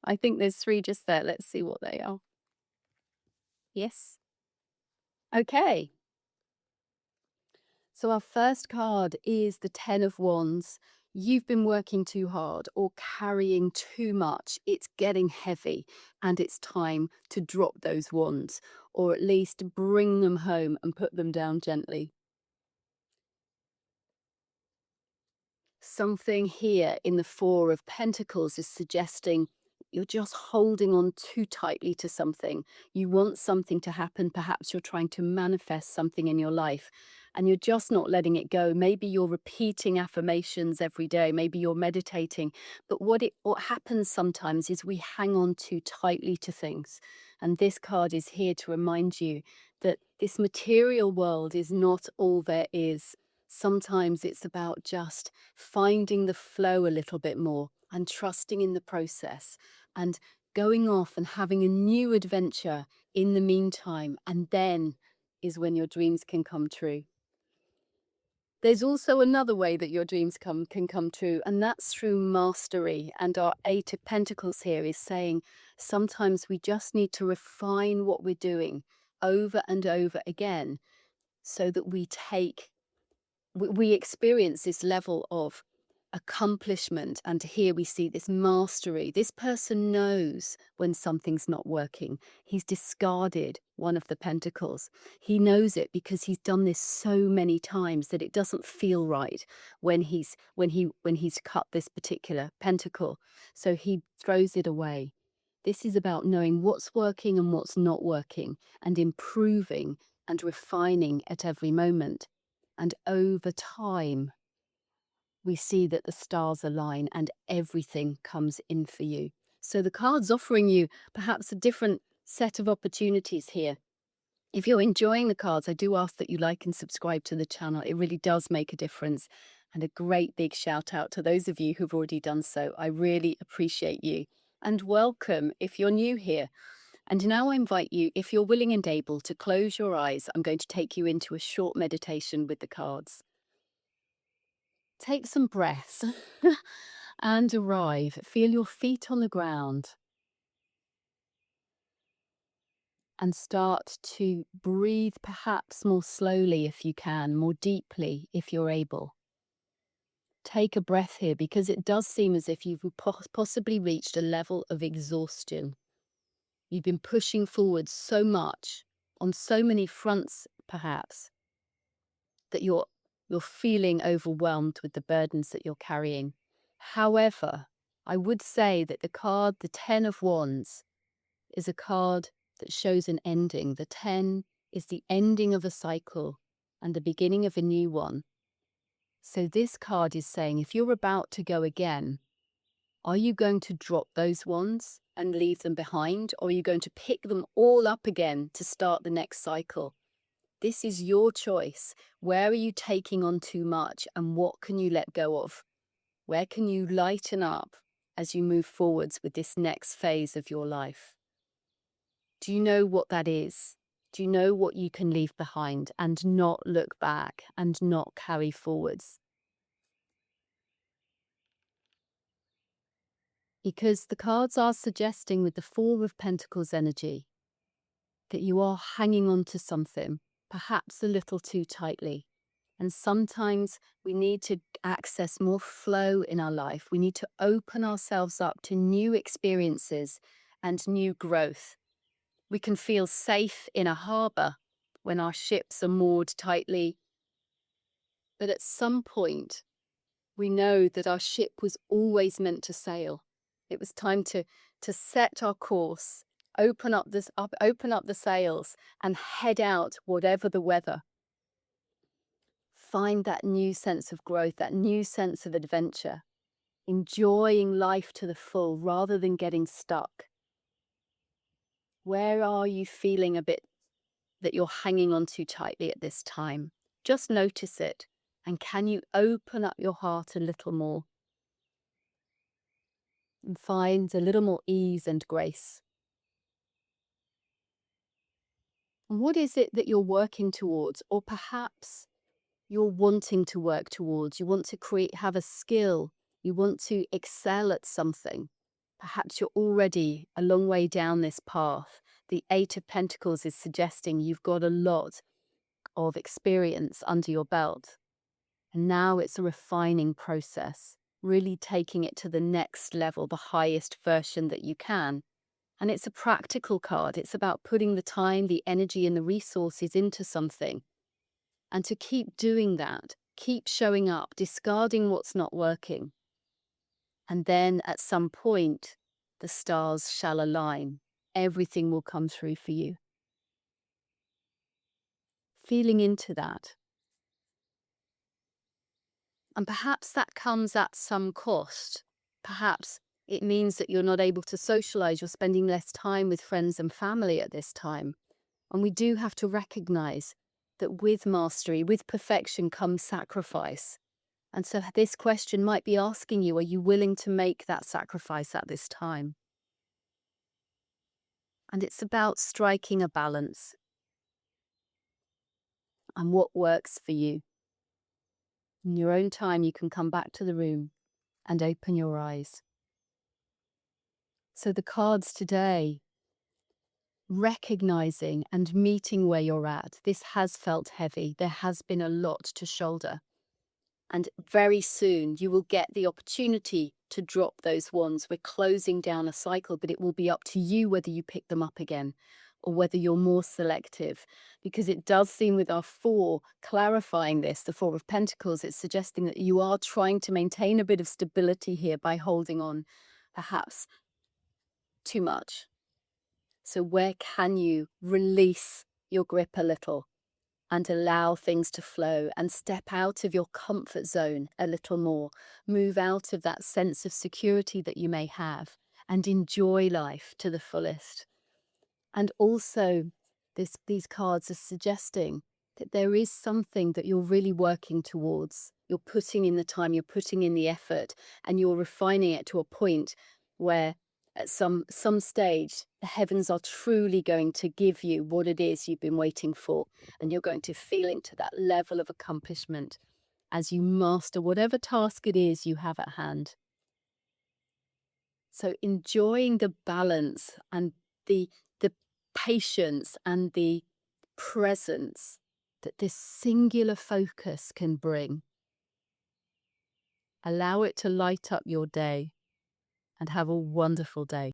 I think there's three just there. Let's see what they are. Yes. Okay. So our first card is the Ten of Wands. You've been working too hard or carrying too much. It's getting heavy and it's time to drop those wands, or at least bring them home and put them down gently. Something here in the Four of Pentacles is suggesting you're just holding on too tightly to something. You want something to happen. Perhaps you're trying to manifest something in your life and you're just not letting it go. Maybe you're repeating affirmations every day. Maybe you're meditating. But what happens sometimes is we hang on too tightly to things. And this card is here to remind you that this material world is not all there is. Sometimes it's about just finding the flow a little bit more and trusting in the process and going off and having a new adventure in the meantime. And then is when your dreams can come true. There's also another way that your dreams can come true, and that's through mastery. And our Eight of Pentacles here is saying sometimes we just need to refine what we're doing over and over again so that we experience this level of accomplishment. And here we see this mastery. This person knows when something's not working. He's discarded one of the pentacles. He knows it because he's done this so many times that it doesn't feel right when he's cut this particular pentacle. So he throws it away. This is about knowing what's working and what's not working and improving and refining at every moment. And over time, we see that the stars align and everything comes in for you. So the card's offering you perhaps a different set of opportunities here. If you're enjoying the cards, I do ask that you like and subscribe to the channel. It really does make a difference. And a great big shout out to those of you who've already done so. I really appreciate you. And welcome if you're new here. And now I invite you, if you're willing and able, to close your eyes. I'm going to take you into a short meditation with the cards. Take some breaths and arrive. Feel your feet on the ground and start to breathe perhaps more slowly if you can, more deeply if you're able. Take a breath here because it does seem as if you've possibly reached a level of exhaustion. You've been pushing forward so much on so many fronts, perhaps, that you're feeling overwhelmed with the burdens that you're carrying. However, I would say that the card, the Ten of Wands, is a card that shows an ending. The 10 is the ending of a cycle and the beginning of a new one. So this card is saying if you're about to go again, are you going to drop those wands and leave them behind, or are you going to pick them all up again to start the next cycle? This is your choice. Where are you taking on too much and what can you let go of? Where can you lighten up as you move forwards with this next phase of your life? Do you know what that is? Do you know what you can leave behind and not look back and not carry forwards? Because the cards are suggesting with the Four of Pentacles energy that you are hanging on to something, perhaps a little too tightly. And sometimes we need to access more flow in our life. We need to open ourselves up to new experiences and new growth. We can feel safe in a harbour when our ships are moored tightly. But at some point, we know that our ship was always meant to sail. It was time to set our course, open up the sails and head out whatever the weather. Find that new sense of growth, that new sense of adventure, enjoying life to the full rather than getting stuck. Where are you feeling a bit that you're hanging on too tightly at this time? Just notice it. And can you open up your heart a little more and find a little more ease and grace? And what is it that you're working towards, or perhaps you're wanting to work towards? You want to have a skill, you want to excel at something. Perhaps you're already a long way down this path. The Eight of Pentacles is suggesting you've got a lot of experience under your belt. And now it's a refining process, really taking it to the next level, the highest version that you can. And it's a practical card. It's about putting the time, the energy, and the resources into something. And to keep doing that, keep showing up, discarding what's not working. And then at some point, the stars shall align. Everything will come through for you. Feeling into that. And perhaps that comes at some cost. Perhaps it means that you're not able to socialize, you're spending less time with friends and family at this time. And we do have to recognize that with mastery, with perfection comes sacrifice. And so this question might be asking you, are you willing to make that sacrifice at this time? And it's about striking a balance and what works for you. In your own time, you can come back to the room and open your eyes. So the cards today, recognizing and meeting where you're at. This has felt heavy. There has been a lot to shoulder. And very soon you will get the opportunity to drop those wands. We're closing down a cycle, but it will be up to you whether you pick them up again or whether you're more selective. Because it does seem with our four clarifying this, the Four of Pentacles, it's suggesting that you are trying to maintain a bit of stability here by holding on perhaps too much. So where can you release your grip a little and allow things to flow and step out of your comfort zone a little more, move out of that sense of security that you may have and enjoy life to the fullest. And also these cards are suggesting that there is something that you're really working towards. You're putting in the time, you're putting in the effort, and you're refining it to a point where at some stage, the heavens are truly going to give you what it is you've been waiting for. And you're going to feel into that level of accomplishment as you master whatever task it is you have at hand. So enjoying the balance and the patience and the presence that this singular focus can bring. Allow it to light up your day and have a wonderful day.